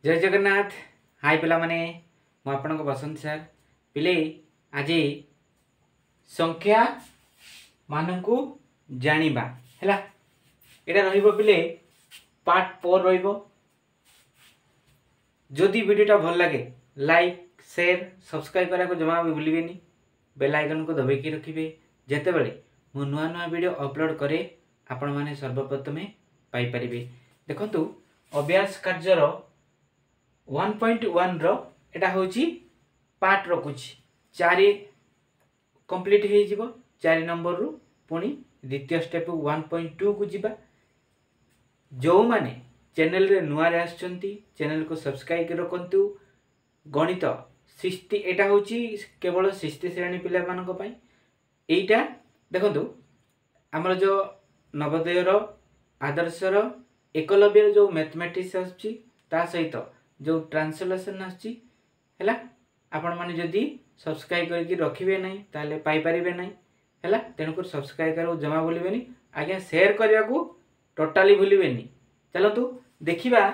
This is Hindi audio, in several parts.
जय जगन्नाथ। हाय पिला माने मु आपन को बसंत सर पिले आज संख्या मानकु जानिबा हैला एटा रहिबो पिले पार्ट 4 रहिबो। जदि वीडियोटा भल लगे लाइक शेयर सब्सक्राइब करा को जमा भी भूलिबेनी। बेल आइकन को दबाई के रखिबे जेते बेले मु नुआ नुआ वीडियो अपलोड करे आपण माने सर्वप्रथमे पाई परिबे। देखंतु अभ्यास कार्यर 1.1 रो एटा होची पार्ट रखुची 4 कंप्लीट हे जिवो 4 नंबर रु पुनी द्वितीय स्टेप 1.2 को जिबा। जो माने चैनल रे नुआ रे आछंती चैनल को सब्सक्राइब के रखंतु। गणित 60 एटा होची केवल 60 श्रेणी पिला मान को पई। एटा देखंतु हमर जो नवोदय रो आदर्श रो एकलव्य जो मैथमेटिक्स आछि ता सहित जो ट्रांसलेशन आछि हैला आपण माने जदी सब्सक्राइब करके रखिबे नहीं ताले पाई परिबे नहीं हैला। तेनु को सब्सक्राइब करू जमा भूलिबेनी आज्ञा शेयर करिया को टोटली भूलिबेनी। चलतु देखिबा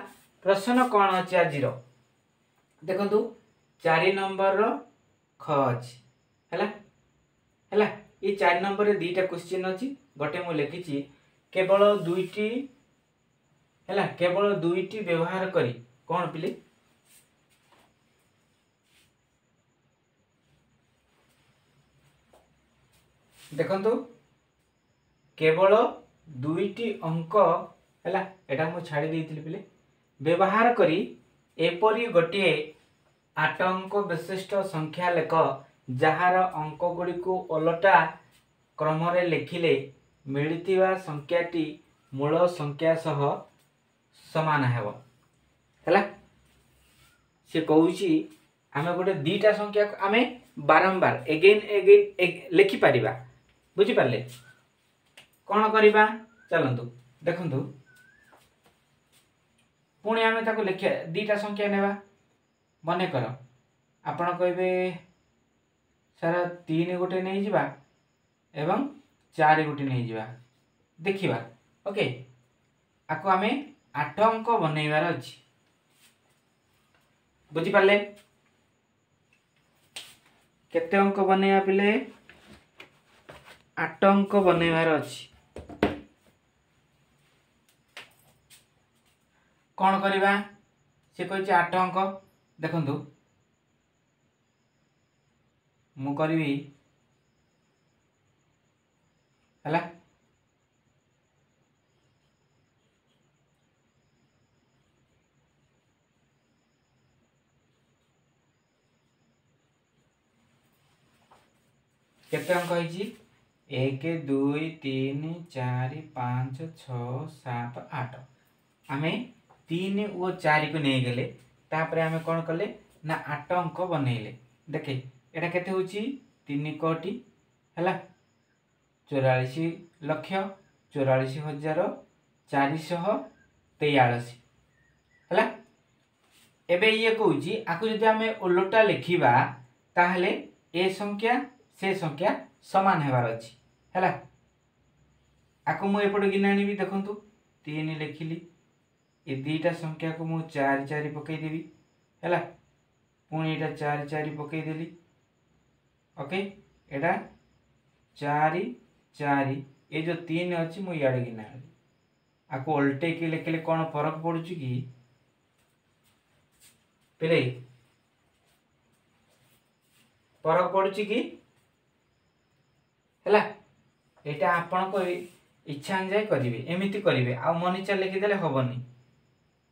प्रश्न कोन अछि आजिरो। देखंतु 4 नंबर रो ख अछि हैला हैला ई 4 नंबर रे दीटा क्वेश्चन अछि। गोटे मु लिखिछि केवल दुईटी हैला केवल दुईटी व्यवहार करी कौन पिले देखंतु केवल दुईटी अंक हैला एटा मु छाडी देइतिली पिले व्यवहार करी एपरी गोटे 8 अंक विशिष्ट संख्या लेख जहार अंक गुडी को ओलटा क्रम रे लिखिले मिलितिवा संख्याटी मूल संख्या सह समान हेबो हैला। से कहूची आमे गोटे दीटा संख्या को आमे बारंबार अगेन लिखि परिबा। बुझी पारले कोन करिबा चलंतु देखंतु पुणी आमे ताको लिखिया दीटा संख्या नेबा। मने कर आपण कहबे सारा 3 गोटे नै जिबा एवं 4 गोटे नै जिबा देखिबा। ओके आको आमे 8 अंक बनैबार अछि। बुझी पाले केते अंक बनैया पिले 8 अंक बनैबार अछि। कोन करिबा से कहछि 8 अंक देखंतु मु करबी हला केते अंक होइछि 1 2 3 4 5 6 7 8 आमे 3 और 4 को नै गेले तापरे आमे कोन करले ना 8 अंक बनैले। देखे एटा केते होछि 3 कोटी हला 44 लाख 44,443 हला। एबे ये कहूछि आकु जदि आमे उल्टा लिखिबा ताहले ए संख्या से संख्या समान हेबार अछि हैला। आकु मु एपड गिनानी भी देखंतु 3 लिखिली ए दीटा संख्या को मु 4 4 पकई देबी हैला पुणी एटा 4 4 पकई देली। ओके एटा 4 4 ए जो 3 अछि मु याडे गिनाली आकु उल्टे के लिखले कोन फरक पडुची की पेले फरक पडुची की हैला। एटा आपण को इच्छा अनुसार करिवे एमिति करिवे आ मनी चा लिखि देले होबनी।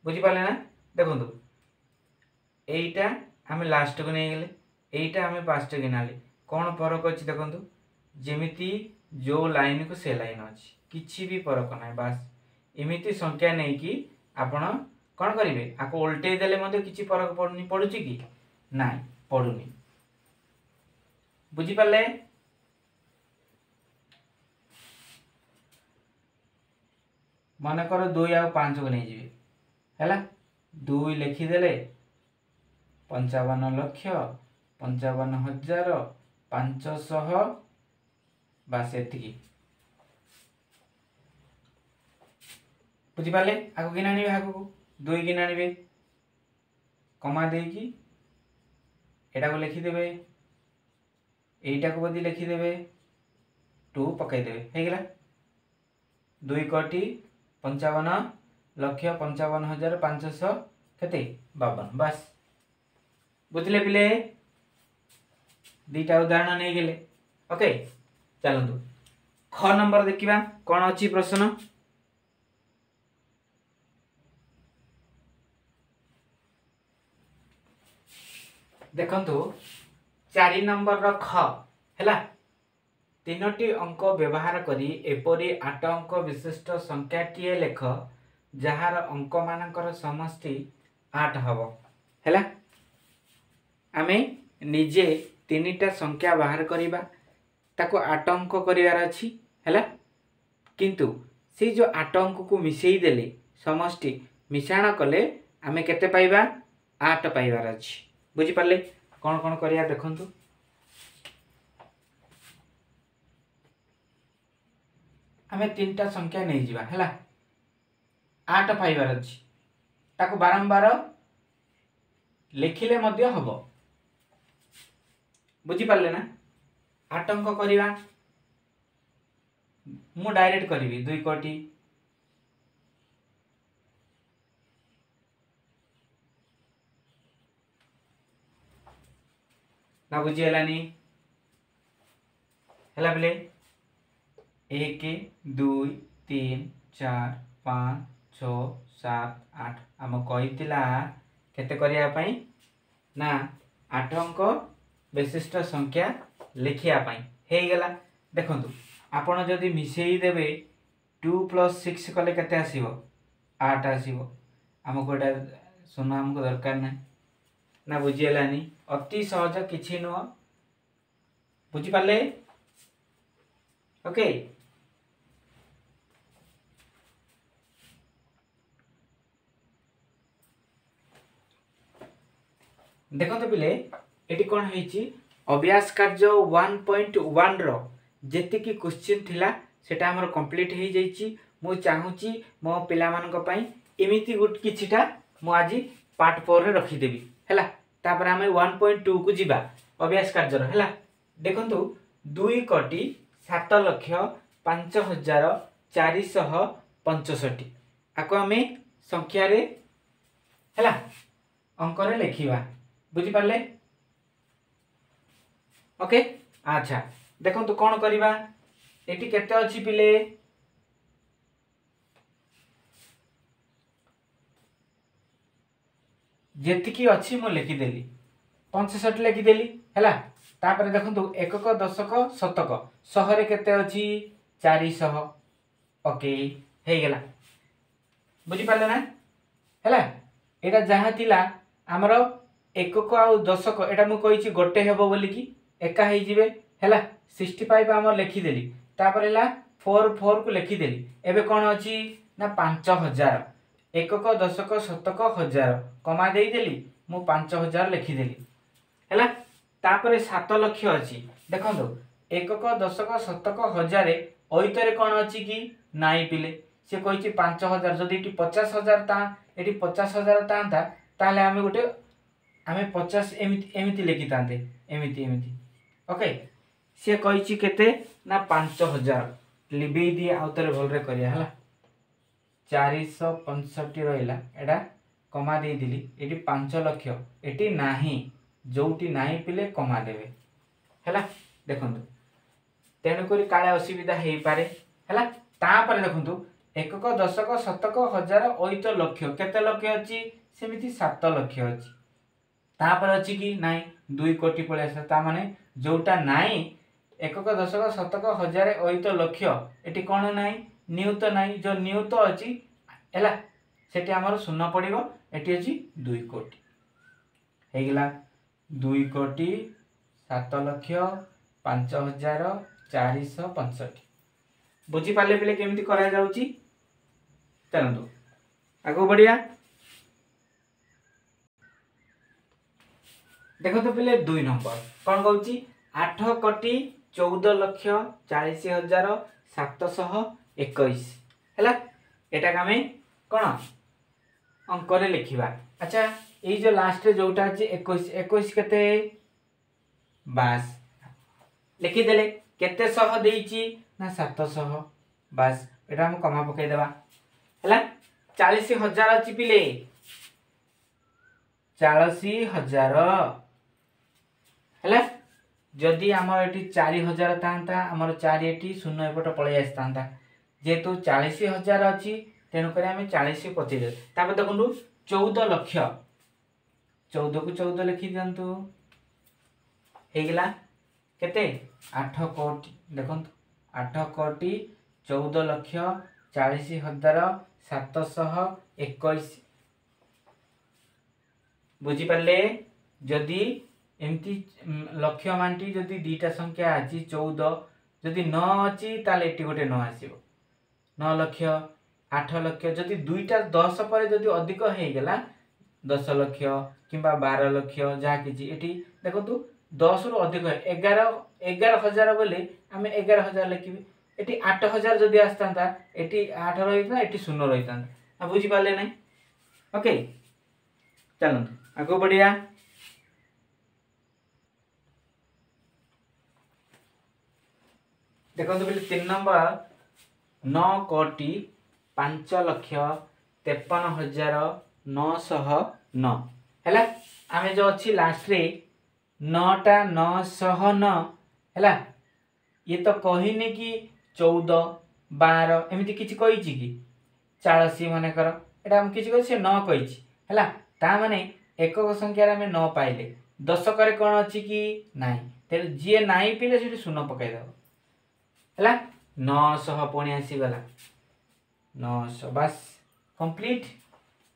बुझी पाले ना देखंतु एटा हमें लास्ट को नै गेले एटा हमें पास्ट गिनाले कोन फरक अछि देखंतु जेमिति जो लाइन को से लाइन अछि किछि भी फरक नै बस एमिति संख्या नै कि आपण कोन करिवे आको उल्टे देले मध्ये किछि फरक पडनी पडुची की नाइ पडुनी। बुझी पाले मन कर 2 और 5 को नहीं जी हैला 2 लिखि देले 55,55,500 बस एतिकी। बुझी पाले आगो गिनाणी आगो 2 गिनाणी कमा देकी एटा को लिखिदेवे एटा को बदी लिखिदेवे 2 पकईदेवे हो गला 2,55,55,500 केते 52 बस बुझले पिले दीटा उदाहरण नहीं गेले ओके चलतु ख नंबर देखिबा कौन अच्छी प्रश्न देखंतु 4 नंबर रो ख हैला 3टी अंक व्यवहार करी एपरी 8 अंक विशिष्ट संख्याटीए लेख जहार अंक मानकर समष्टि 8 हबो हैला आमे निजे 3टा संख्या बाहर करिबा ताको 8 अंक करिवार अछि हैला किंतु से जो 8 अंक को मिसेई देले समष्टि मिश्रण कले आमे केते पाइबा 8 पाइबार अछि बुझी पाले कौन कौन करिया देखंतु हमें 3टा संख्या नहीं जीवा हैला 8 पाइबार अछि ताको बारंबार लिखिले मध्य हबो बुझी पाले ना 8 अंक करिवा मु डायरेक्ट करिवि 2 कोटी ना बुझी हलानी हैला बेले 1 2 3 4 5 6 7 8 आम कहीला केते करिया पई ना 8 अंक विशिष्ट संख्या लिखिया पई हे गेला देखंतु आपण जदी मिसेई देबे 2 + 6 कले केते आसीबो 8 आसीबो हमको एटा सुना हमको दरकार नै ना बुझी हलानी अति सहज किछि न बुझी पाले ओके देखो तो पिले एटी कौन है अभ्यास कार्य 1.1 रो जेति की क्वेश्चन थिला सेटा हमर कंप्लीट हो जाइए मु चाहूची मो पिला मानक पई एमिति गुट किछिटा मु आज पार्ट 4 रे रखी देबी हैला तापर हमें 1.2 को जीवा अभ्यास कार्य रो हैला देखंतु 2 कोटी 7,05,465 आको हमें संख्या रे हैला अंक रे लिखिबा बुझी पाले ओके अच्छा देखो तो कौन करिबा एटी केते अछि पिले जेति की अछि मो लिखि देली 65 लिखि देली हैला तापर देखो तो एकक दशक शतक शहरे केते अछि 400 ओके हे गेला बुझी पाले ना हैला एटा जहा थिला हमरो एकक आ दशक एटा मु कहिछि गोटे हेबो बोली की एका हे जिवे हैला 65 हमर लिखि देली तापर हैला 4 को लिखि देली एबे कोन अछि ना 5000 एकक दशक शतक हजार कमा देई देली मु 5000 लिखि देली हैला तापर 7 लाख अछि देखंदो एकक दशक शतक हजार ओइतरे कोन अछि की नाइ पिले से कहिछि 5000 जदी इटी 50000 ता एटी 50000 तांता ताले हमें गोटे हमें 50 एमिति लिखि तांते एमिति ओके से कहिछि केते ना 5000 लिबे दि आउतरे भल रे करिया हला 465 रहिला एडा कमा दे दिली एटी 5 लाख एटी नाही जोटी नाही पिले कमा देबे हला देखंतु तेनु करी काले असुविधा हेई पारे हला ता पर देखंतु एकक दशक शतक हजार ओइत लक्ष केते लक्ष अछि सेमिति 7 लाख अछि ता पर अछि कि नाही 2 कोटी पळे आसा ता माने जोटा नाही एकक दशक शतक हजार ओइत लक्ष एटी कोन नाही नियुत नाही जो नियुत अछि हैला सेटी हमर शून्य पड़िबो एटी अछि 2 कोटी हे गेला 2 कोटी 7,05,465 बुझी पाले पिले केमती करा जाउची चलंतु आगो बढ़िया देखो तो पिले 2 नंबर कौन कहूची 8 कोटी 14,40,721 हैला एटा कामे कोन अंक रे लिखिबा अच्छा ये जो लास्ट रे जोटा अछि 21 21 केते 22 लिखिदेले केते सह देइची ना 700 बस एटा हम कमा पकई देबा हला 40,000 अछि पिले 40,000 हला जदि हमर एटी 4,000 तांता हमर 4 एटी शून्य एपट पळै आस्तांता जेतु 40,000 अछि तेनु करे हम 40 पचि दे तापर देखंतु 14 लाख 14 को 14 लिखि दियंतु हे गेला केते 8 कोटी देखंतु 8 कोटी 14 लाख 40,721 बुझी पाले जदि एमती लक्ष्य मानटी जदि दीटा संख्या अछि 14 जदि 9 अछि ताले एटी गोटे 9 आसीबो 9 लाख 8 लाख जदि दुईटा 10 पर जदि अधिक हे गेला 10 लाख किंबा 12 लाख जा किछि एटी देखंतु 10 रु अधिक 11,000 बोले आमे 11,000 लिखिबे एटी 8,000 जदि आस्तांता एटी 8 रहिता एटी 0 रहितांता आ बुझी पाले नै ओके चलो आगो बढ़िया देखो बोले 3 नंबर 9 कोटी 5,53,909 हैला आमे जो अछि लास्ट रे 9 टा 909 हैला ये तो कहिने कि 14 12 एमिति किछि कहिछि कि 40 माने कर एटा हम किछि कहि से 9 कहिछि हैला ता माने एकक संख्या रे हमें 9 पाइले दशक रे कोन अछि कि नाही ते जे नाही पिले सेठी शून्य पकाइ दबो हैला 900 पुणी आसी गला 900 बस कंप्लीट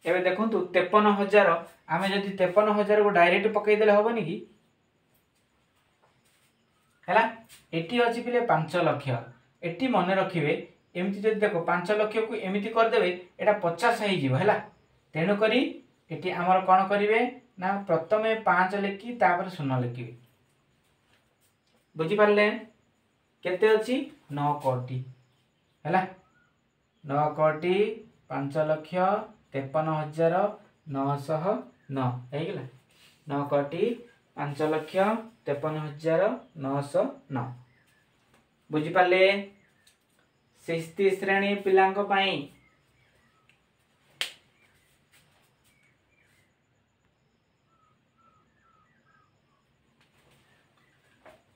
एबे देखंतु 53,000 आमे जदि 53,000 को डायरेक्ट पकाई देले होबनी कि हैला एटी अछि पिले 5 लाख एटी मने रखिबे एमिति जदि देखो 5 लाख को एमिति कर देबे एटा 50 हे जिवो हैला तेनु करी एटी हमर कोन करिवे ना प्रथमे 5 लिखि तापर 0 लिखिबे बुझी पारले केते अछि 9 कोटी हैला 9 कोटी 5,53,909 हे गेला 9 कोटी 5,53,909 बुझी पाले 60 श्रेणी पिलांको पई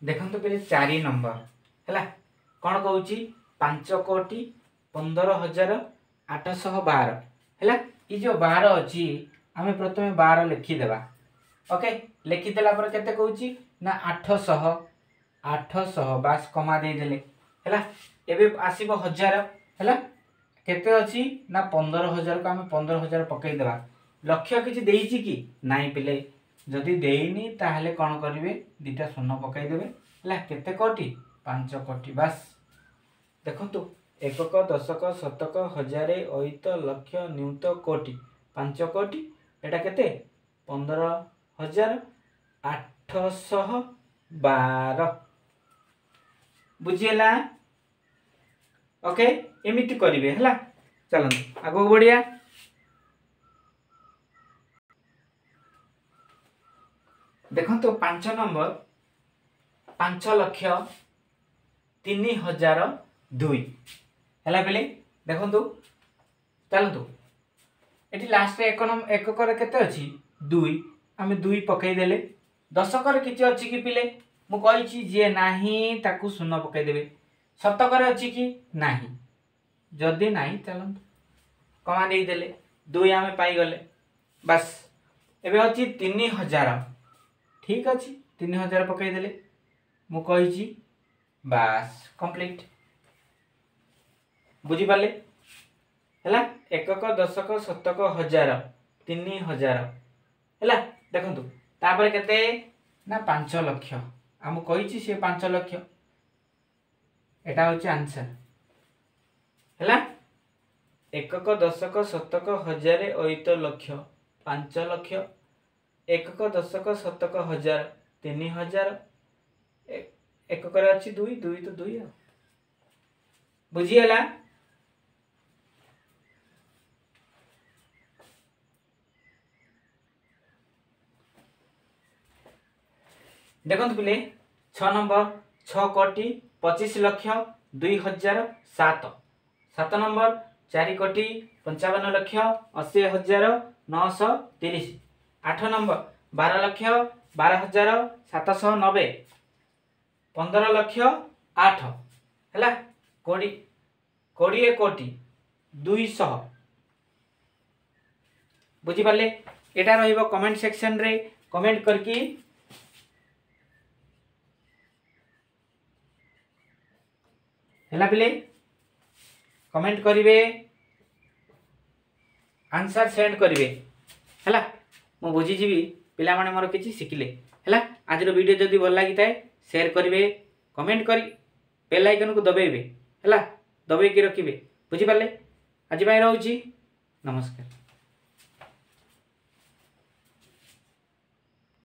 देखंतु पहिले 4 नंबर हैला कोन कहूची 5 कोटी 15,812 हैला ई जो 12 अछि हमें प्रथमे 12 लिखि देबा ओके लिखि देला पर केते कहूची ना 800 बस कमा दे देले हैला एबे आसीबो 1000 हैला केते अछि ना 15,000 को हमें 15,000 पकई देबा लक्ष्य किछि देइछि कि नाही पिले जदि देइनी ताहले कोन करिवे दिटा शून्य पकाई देबे हैला केते कोटी 5 कोटी बस देखंतु एकक दशक शतक हजार अयुत लक्ष नियुत कोटी 5 कोटी एटा केते 15,812 बुझिएला ओके एमिति करिवे हैला चलन आगो बढ़िया देखंतु 5 नंबर 5,03,002 हैला बेले देखंतु चलंतु एटी लास्ट रे एक करे केते अछि 2 हमें 2 पकई देले दशक रे किछि अछि कि पिले मु कहिछि जे नाही ताकू शून्य पकई देबे शतक रे अछि कि नाही जदी नाही चलंतु कमा देई देले 2 हमें पाई गले बस एबे अछि 3,000 ठीक अछि 3,000 पकई देले मु कहिछि बस कंप्लीट बुझी पाले हैला एकक दशक शतक हजार 3,000 हैला देखंतु तापर केते ना 5 लाख हम कहिछि से 5 लाख एटा होछि आंसर हैला एकक दशक शतक हजार अयुत लक्ष 5 लाख एकक दशक शतक हजार 3,000 एकक रे अछि 2 2 तो 2 बुझिएला देखो पिले 6 नंबर 6,25,25,02,007। 7 नंबर 4,55,80,930। 8 नंबर 12,12,790। 15,08,000 है। 20,02,00,000 बुझिपारे। एटा रहिबो कमेंट सेक्शन रे कमेंट करके है पिले कमेंट करिवे आंसर सेंड करिवे है। मु बुझीजी पिला माने मोर किछि शिखिले है। आज वीडियो जदि भल लगी थाए शेयर करिवे कमेंट करी बेल आइकन को दबाइबे है, दबाइकी रखिए। बुझिपारे। आज रोची नमस्कार।